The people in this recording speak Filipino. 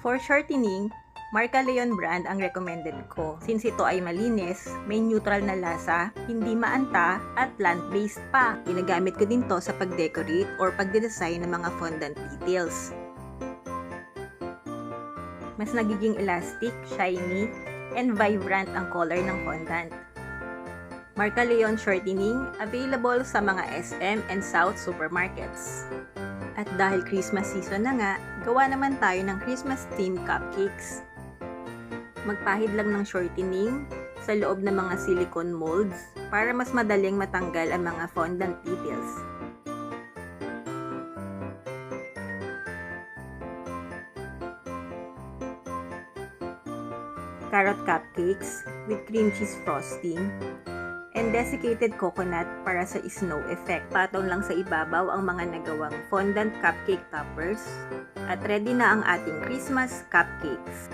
For shortening, Marca Leon brand ang recommended ko since ito ay malinis, may neutral na lasa, hindi maanta, at plant-based pa. Ginagamit ko din to sa pag-decorate or pagde-design ng mga fondant details. Mas nagiging elastic, shiny, and vibrant ang color ng fondant. Marca Leon Shortening, available sa mga SM and South supermarkets. At dahil Christmas season na nga, gawa naman tayo ng Christmas themed cupcakes. Magpahid lang ng shortening sa loob ng mga silicone molds para mas madaling matanggal ang mga fondant details. Carrot cupcakes with cream cheese frosting and desiccated coconut para sa snow effect. Patong lang sa ibabaw ang mga nagawang fondant cupcake toppers at ready na ang ating Christmas cupcakes.